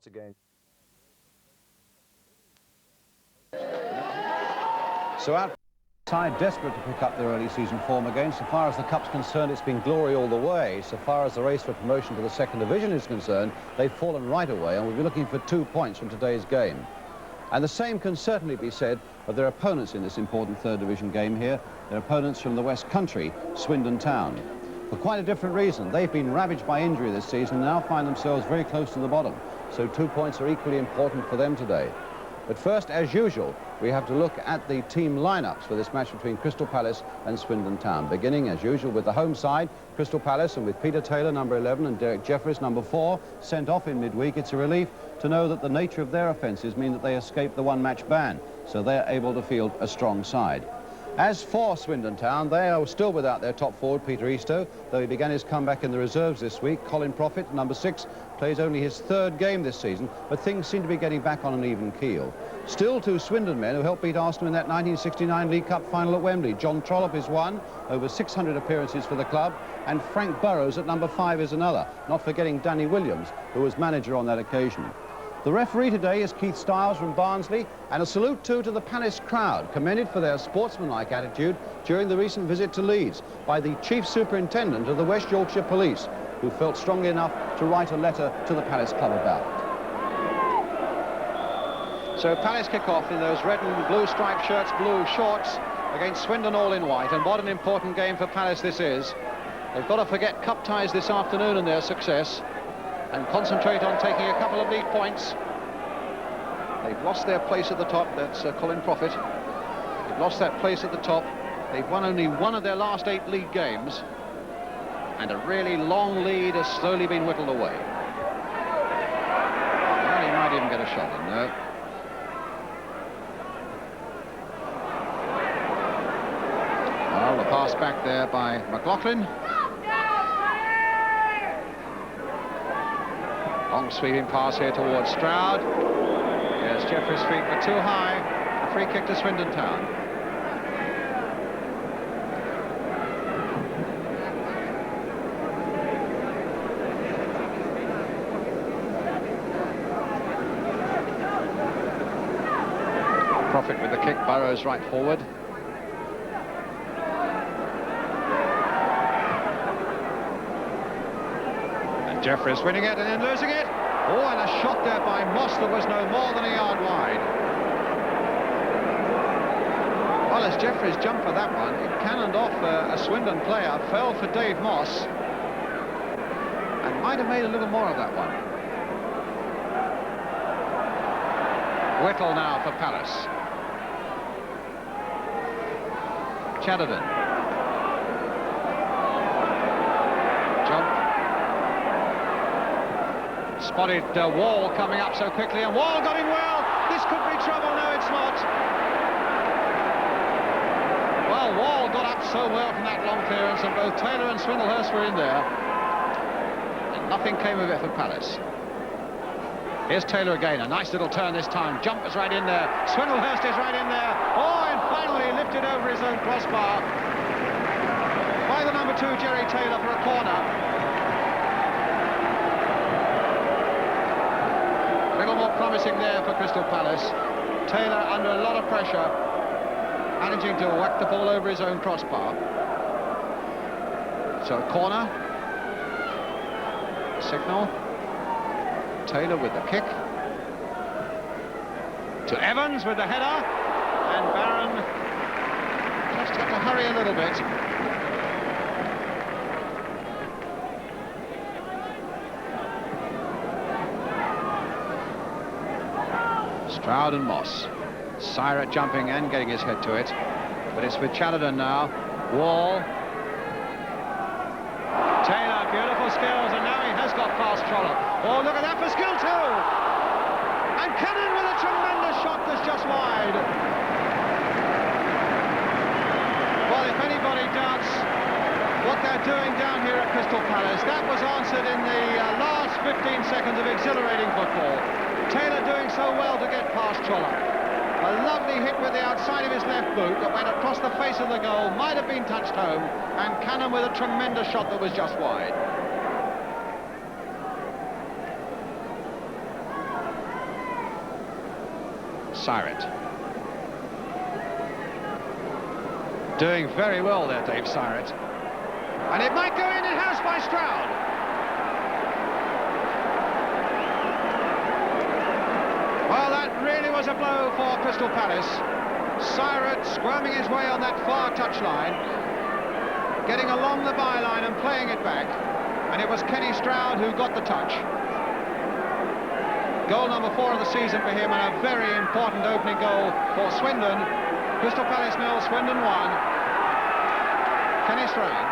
again. So outside, desperate to pick up their early season form again. So far as the Cup's concerned, it's been glory all the way. So far as the race for promotion to the second division is concerned, they've fallen right away, and we'll be looking for 2 points from today's game. And the same can certainly be said of their opponents in this important third division game here. Their opponents from the West Country, Swindon Town. For quite a different reason. They've been ravaged by injury this season and now find themselves very close to the bottom. So 2 points are equally important for them today. But first, as usual, we have to look at the team lineups for this match between Crystal Palace and Swindon Town. Beginning, as usual, with the home side, Crystal Palace, and with Peter Taylor, number 11, and Derek Jeffries, number 4, sent off in midweek. It's a relief to know that the nature of their offences mean that they escape the one-match ban, so they're able to field a strong side. As for Swindon Town, they are still without their top forward, Peter Eastoe, though he began his comeback in the reserves this week. Colin Profit, number 6, plays only his 3rd game this season, but things seem to be getting back on an even keel. Still 2 Swindon men who helped beat Arsenal in that 1969 League Cup final at Wembley. John Trollope is one, over 600 appearances for the club, and Frank Burrows at number 5 is another, not forgetting Danny Williams, who was manager on that occasion. The referee today is Keith Stiles from Barnsley, and a salute too to the Palace crowd, commended for their sportsmanlike attitude during the recent visit to Leeds by the Chief Superintendent of the West Yorkshire Police, who felt strongly enough to write a letter to the Palace Club about it. So Palace kick off in those red and blue striped shirts, blue shorts, against Swindon all in white, and what an important game for Palace this is. They've got to forget cup ties this afternoon and their success, and concentrate on taking a couple of league points. They've lost their place at the top. That's Colin Profit. They've lost that place at the top. They've won only one of their last 8 league games, and a really long lead has slowly been whittled away. Well, he might even get a shot in there. Well, the pass back there by McLaughlin. Long sweeping pass here towards Stroud. Yes, Jeffries' feet were too high. A free kick to Swindon Town. Profit with the kick, Burrows right forward. Jeffries winning it and then losing it. Oh, and a shot there by Moss that was no more than a yard wide. Well, as Jeffries jumped for that one, it cannoned off a Swindon player, fell for Dave Moss, and might have made a little more of that one. Whittle now for Palace. Chatterton. Jump. Spotted Wall coming up so quickly, and Wall got in well. This could be trouble. No, it's not. Well, Wall got up so well from that long clearance, and both Taylor and Swindlehurst were in there, and nothing came of it for Palace. Here's Taylor again, a nice little turn this time. Jump is right in there. Swindlehurst is right in there. Oh, and finally lifted over his own crossbar by the number 2, Jerry Taylor, for a corner. A little more promising there for Crystal Palace. Taylor under a lot of pressure, managing to whack the ball over his own crossbar. So a corner. Signal. Taylor with the kick. To Evans with the header. And Barron just had to hurry a little bit. Stroud and Moss. Syrat jumping and getting his head to it. But it's with Chatterton now. Wall. Taylor, beautiful skills, and now he has got past Trollope. Oh, look at that for skill too! And Cannon with a tremendous shot that's just wide. Well, if anybody doubts what they're doing down here at Crystal Palace, that was answered in the last 15 seconds of exhilarating football. Taylor doing so well to get past Trollope. A lovely hit with the outside of his left boot that went across the face of the goal, might have been touched home, and Cannon with a tremendous shot that was just wide. Syret. Doing very well there, Dave Syret. And it might go in, it has by Stroud. Well, that really was a blow for Crystal Palace. Syret squirming his way on that far touchline, getting along the byline and playing it back. And it was Kenny Stroud who got the touch. Goal number 4 of the season for him, and a very important opening goal for Swindon. Crystal Palace 0, Swindon 1. Kenny Stroud.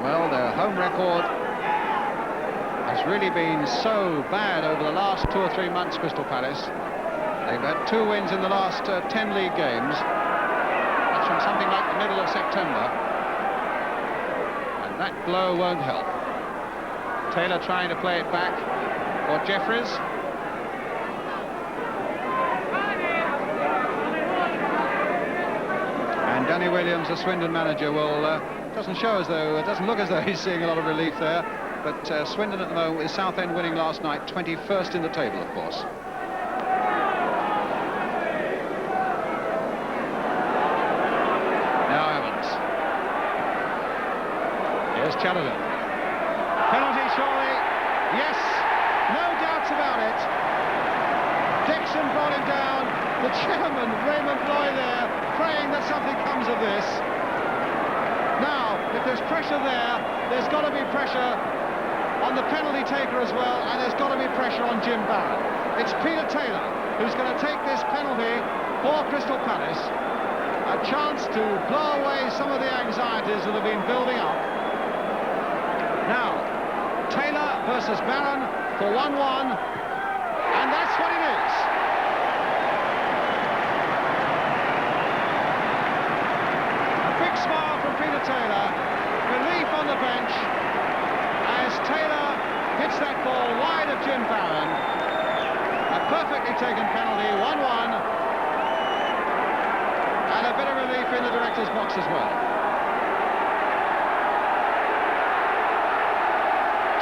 Well, their home record has really been so bad over the last 2 or 3 months, Crystal Palace. They've had 2 wins in the last 10 league games. That's from something like the middle of September. And that blow won't help. Taylor trying to play it back for Jeffries. And Danny Williams, the Swindon manager, doesn't look as though he's seeing a lot of relief there. But Swindon at the moment, with Southend winning last night, 21st in the table, of course. Chatterton. Penalty surely. Yes, no doubts about it. Dixon brought him down. The chairman, Raymond Loy, there, praying that something comes of this. Now, if there's pressure there's got to be pressure on the penalty taker as well, and there's got to be pressure on Jim Barron. It's Peter Taylor who's going to take this penalty for Crystal Palace. A chance to blow away some of the anxieties that have been building up. Now, Taylor versus Barron for 1-1, and that's what it is. A big smile from Peter Taylor, relief on the bench as Taylor hits that ball wide of Jim Barron. A perfectly taken penalty, 1-1, and a bit of relief in the director's box as well.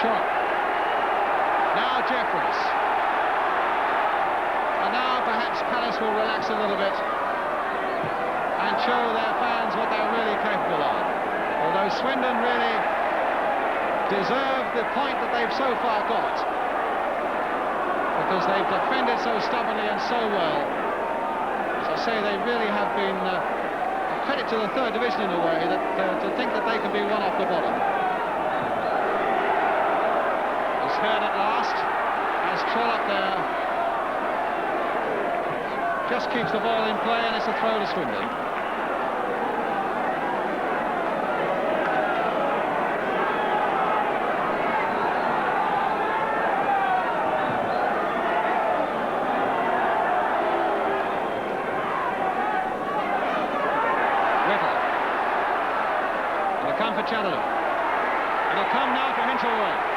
Now Jeffries. And now perhaps Palace will relax a little bit and show their fans what they're really capable of. Although Swindon really deserve the point that they've so far got, because they've defended so stubbornly and so well. As I say, they really have been a credit to the 3rd division in a way, that to think that they can be one off the bottom. Heard at last as Trollope there just keeps the ball in play, and it's a throw to Swindon. Whittle. It'll come for Chatterton. It'll come now for Hinchelwood.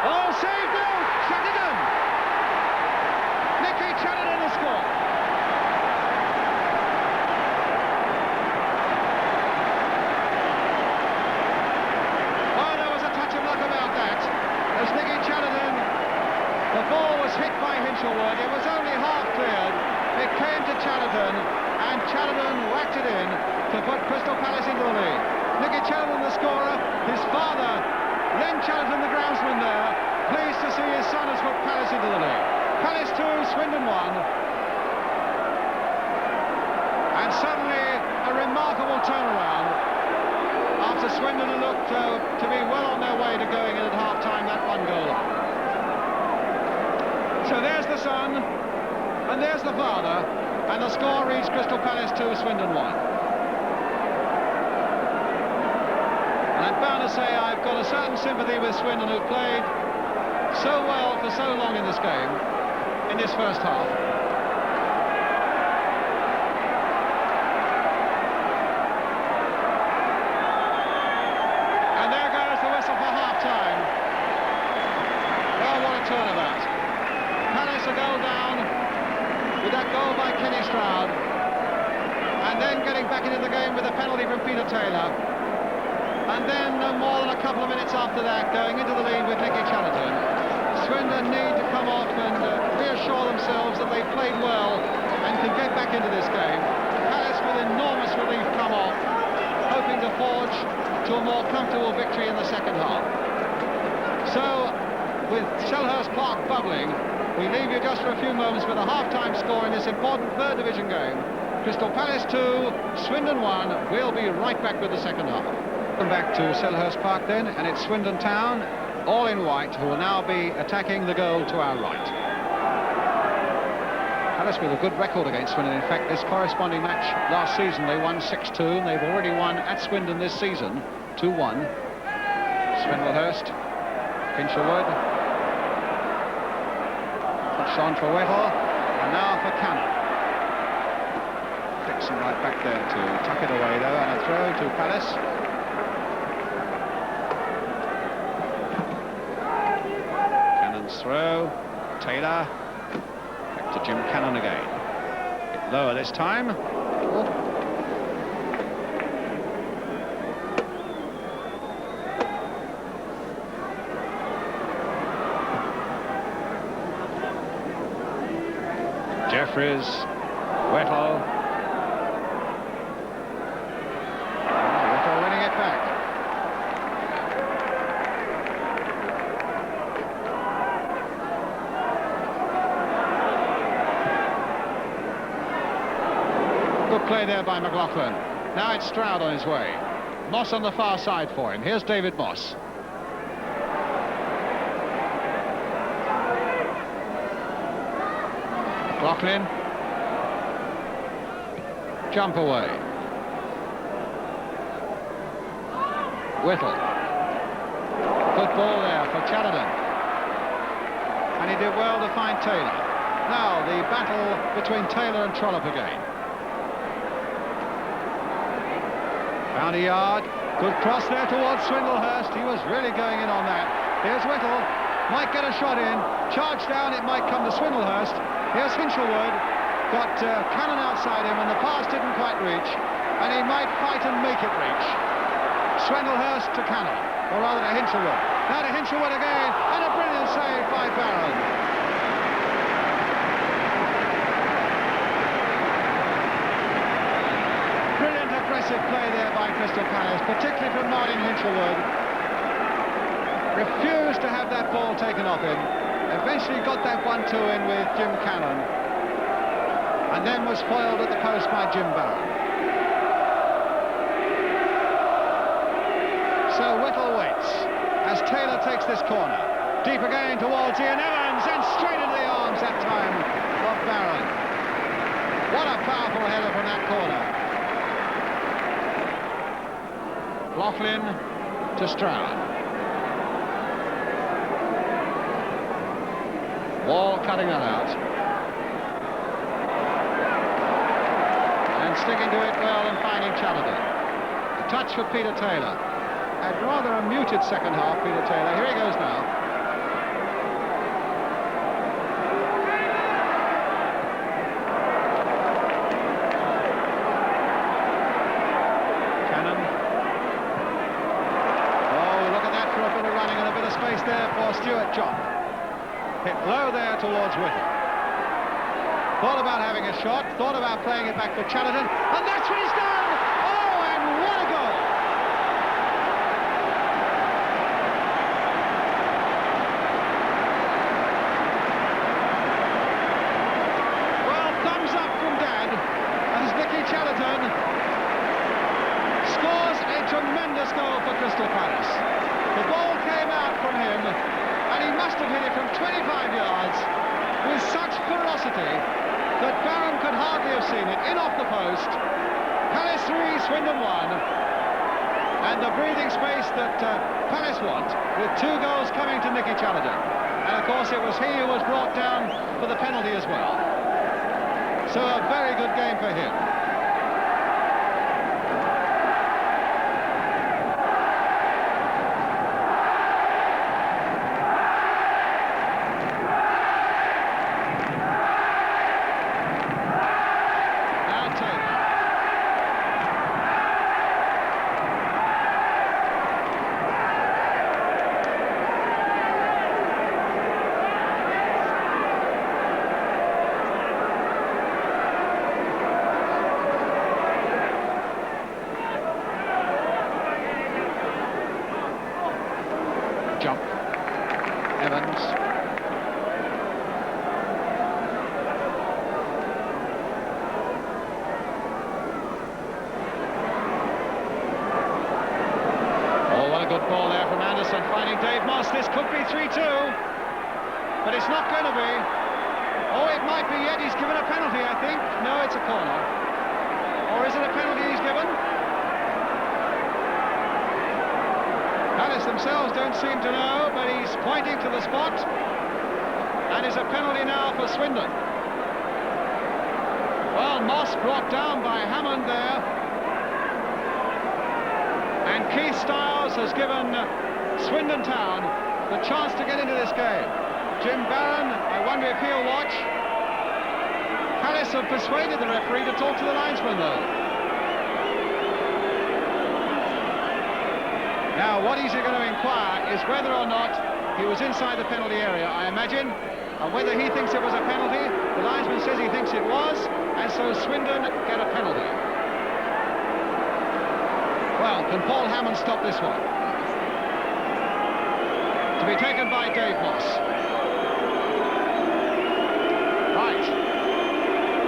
Oh, saved now! Chatterton! Nicky Chatterton has scored. Oh, there was a touch of luck about that. As Nicky Chatterton, the ball was hit by Hinchelwood. It was only half cleared. It came to Chatterton, and Chatterton whacked it in to put Crystal Palace into the lead. Nicky Chatterton, the scorer, his father, Len Chatterton, the groundsman there, pleased to see his son has put Palace into the lead. Palace 2, Swindon 1. And suddenly a remarkable turnaround after Swindon had looked to be well on their way to going in at half-time, that 1 goal up. So there's the son, and there's the father, and the score reads Crystal Palace 2, Swindon 1. I'm bound to say I've got a certain sympathy with Swindon, who played so well for so long in this game, in this first half. And there goes the whistle for half-time. Well, what a turnabout. Palace a goal down with that goal by Kenny Stroud, and then getting back into the game with a penalty from Peter Taylor. And then no more than a couple of minutes after that, going into the lead with Nicky Challerton. Swindon need to come off and reassure themselves that they've played well and can get back into this game. Palace with enormous relief come off, hoping to forge to a more comfortable victory in the second half. So, with Selhurst Park bubbling, we leave you just for a few moments with a half-time score in this important third division game. Crystal Palace 2, Swindon 1. We'll be right back with the second half. Welcome back to Selhurst Park then, and it's Swindon Town, all in white, who will now be attacking the goal to our right. Palace with a good record against Swindon. In fact, this corresponding match last season, they won 6-2, and they've already won at Swindon this season 2-1. Swindlehurst, Hinchelwood, puts on for Whittle, and now for Cannon. Dixon right back there to tuck it away though, and a throw to Palace. Cannon's throw, Taylor, back to Jim Cannon again. Bit lower this time. Jeffries, Whittle. Whittle winning it back. Good play there by McLaughlin. Now it's Stroud on his way. Moss on the far side for him. Here's David Moss. McLaughlin. Jump away. Whittle. Good ball there for Challerton. And he did well to find Taylor. Now the battle between Taylor and Trollope again. Found a yard. Good cross there towards Swindlehurst. He was really going in on that. Here's Whittle. Might get a shot in. Charge down. It might come to Swindlehurst. Here's Hinchelwood, got Cannon outside him, and the pass didn't quite reach, and he might fight and make it reach. Swindlehurst to Cannon, or rather to Hinchelwood. Now to Hinchelwood again, and a brilliant save by Barron. Brilliant aggressive play there by Crystal Palace, particularly from Martin Hinchelwood. Refused to have that ball taken off him. Eventually got that 1-2 in with Jim Cannon, and then was foiled at the post by Jim Barron. So Whittle waits as Taylor takes this corner. Deep again towards Ian Evans, and straight into the arms that time of Barron. What a powerful header from that corner. Laughlin to Stroud. Wall cutting that out. And sticking to it well and finding Challerton. A touch for Peter Taylor. Had rather a muted second half, Peter Taylor. Here he goes now. Cannon. Oh, look at that for a bit of running and a bit of space there for Stuart John. Hit low there towards Whittle. Thought about having a shot, thought about playing it back for Challerton, and that's what he's done! Oh, and what a goal! Well, thumbs up from Dad as Nicky Challerton scores a tremendous goal for Crystal Palace. The ball came out from him, and he must have hit it from 25 yards with such ferocity that Barron could hardly have seen it. In off the post. Palace 3, Swindon 1. And the breathing space that Palace want, with 2 goals coming to Nicky Challerton. And of course it was he who was brought down for the penalty as well. So a very good game for him. Telling Dave Moss this could be 3-2, but it's not going to be. Oh, it might be yet. He's given a penalty, I think. No, it's a corner. Or is it a penalty he's given? Palace themselves don't seem to know, but he's pointing to the spot. And it's a penalty now for Swindon. Well, Moss brought down by Hammond there. And Keith Styles has given Swindon Town the chance to get into this game. Jim Barron, I wonder if he'll watch. Palace have persuaded the referee to talk to the linesman, though. Now, what he's going to inquire is whether or not he was inside the penalty area, I imagine, and whether he thinks it was a penalty. The linesman says he thinks it was, and so Swindon get a penalty. Well, can Paul Hammond stop this one? To be taken by Dave Moss. Right.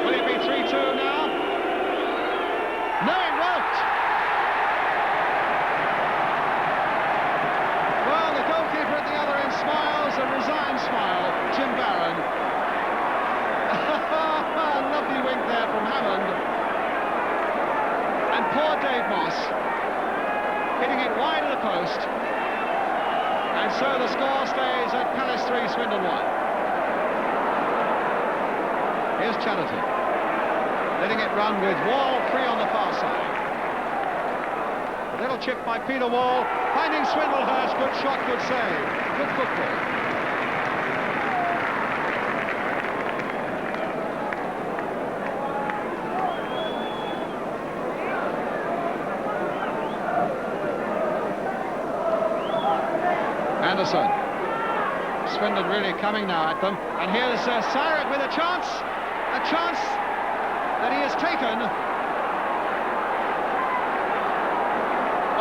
Will it be 3-2 now? No, it won't. Well, the goalkeeper at the other end smiles, a resigned smile, Jim Barron. Lovely wink there from Hammond. And poor Dave Moss, hitting it wide of the post. And so the score stays at Palace 3, Swindon 1. Here's Chatterton, letting it run with Wall free on the far side. A little chip by Peter Wall, finding Swindlehurst. Good shot, good save, good football. Anderson. Swindon really coming now at them. And here's Syret with a chance that he has taken.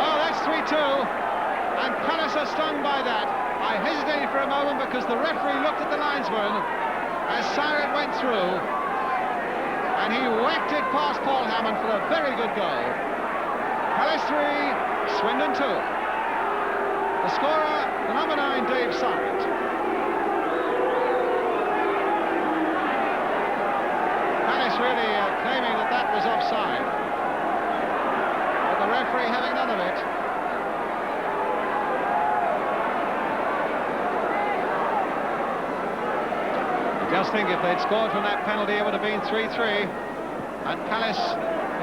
Oh, that's 3-2. And Palace are stung by that. I hesitated for a moment because the referee looked at the linesman as Syret went through. And he whacked it past Paul Hammond for a very good goal. Palace 3, Swindon 2. The scorer, the number 9, Dave Syret. Palace really claiming that that was offside. But the referee having none of it. I just think if they'd scored from that penalty, it would have been 3-3. And Palace,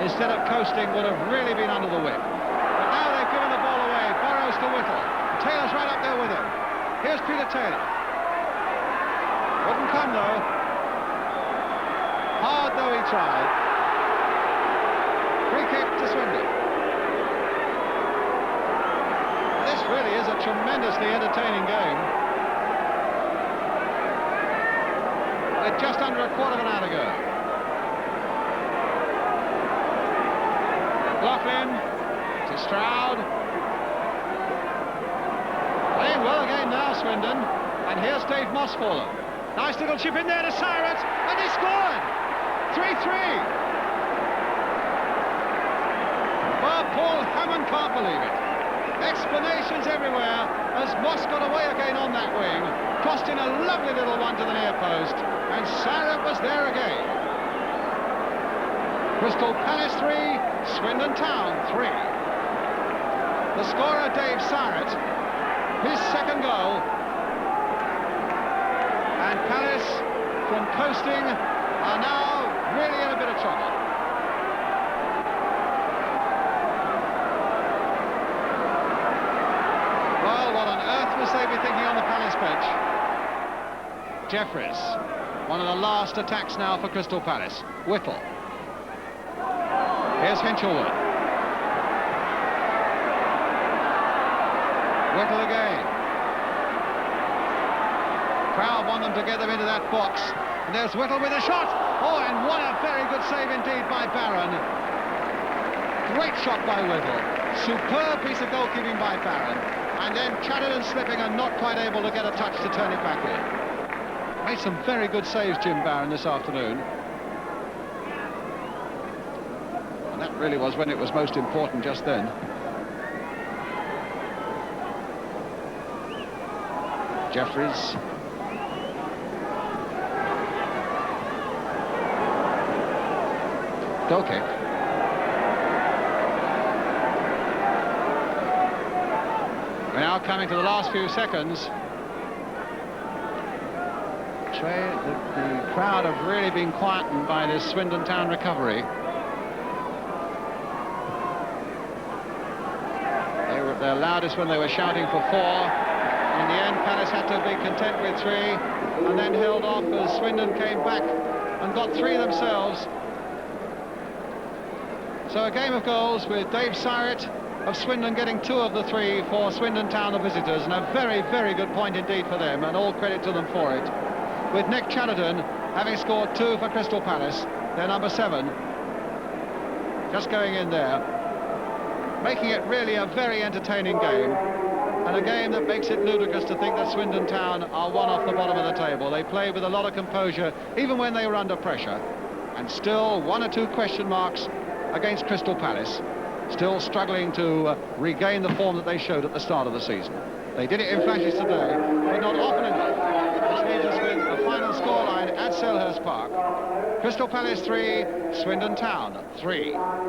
instead of coasting, would have really been under the whip. But now they've given the ball away. Burrows to Whittle. Taylor's right up there with him. Here's Peter Taylor. Wouldn't come, though. Hard, though, he tried. Free kick to Swindon. This really is a tremendously entertaining game. With just under a quarter of an hour to go. McLaughlin to Stroud. Playing well again now, Swindon. And here's Dave Moss for them. Nice little chip in there to Syret, and he scored! 3-3. Well, Paul Hammond can't believe it. Explanations everywhere as Moss got away again on that wing, crossed in a lovely little one to the near post, and Syret was there again. Crystal Palace 3, Swindon Town 3. The scorer, Dave Syret, his second goal. And Palace, from coasting, are now really in a bit of trouble. Well, what on earth must they be thinking on the Palace bench? Jeffries, one of the last attacks now for Crystal Palace. Whittle. Here's Hinchelwood. Whittle again. Crowd want them to get them into that box. And there's Whittle with a shot. Oh, and what a very good save indeed by Barron. Great shot by Whittle. Superb piece of goalkeeping by Barron. And then Chatterton slipping and not quite able to get a touch to turn it back in. Made some very good saves, Jim Barron, this afternoon. And that really was when it was most important just then. Jeffries. Goal kick. We're now coming to the last few seconds. The crowd have really been quietened by this Swindon Town recovery. They were at their loudest when they were shouting for 4. In the end, Palace had to be content with 3 and then held off as Swindon came back and got 3 themselves. So a game of goals with Dave Sirett of Swindon getting 2 of the 3 for Swindon Town, the visitors, and a very, very good point indeed for them, and all credit to them for it. With Nick Chatterton having scored 2 for Crystal Palace, their number 7, just going in there, making it really a very entertaining game, and a game that makes it ludicrous to think that Swindon Town are one off the bottom of the table. They played with a lot of composure, even when they were under pressure, and still 1 or 2 question marks against Crystal Palace, still struggling to regain the form that they showed at the start of the season. They did it in flashes today, but not often enough, which leaves us with a final scoreline at Selhurst Park. Crystal Palace 3, Swindon Town 3.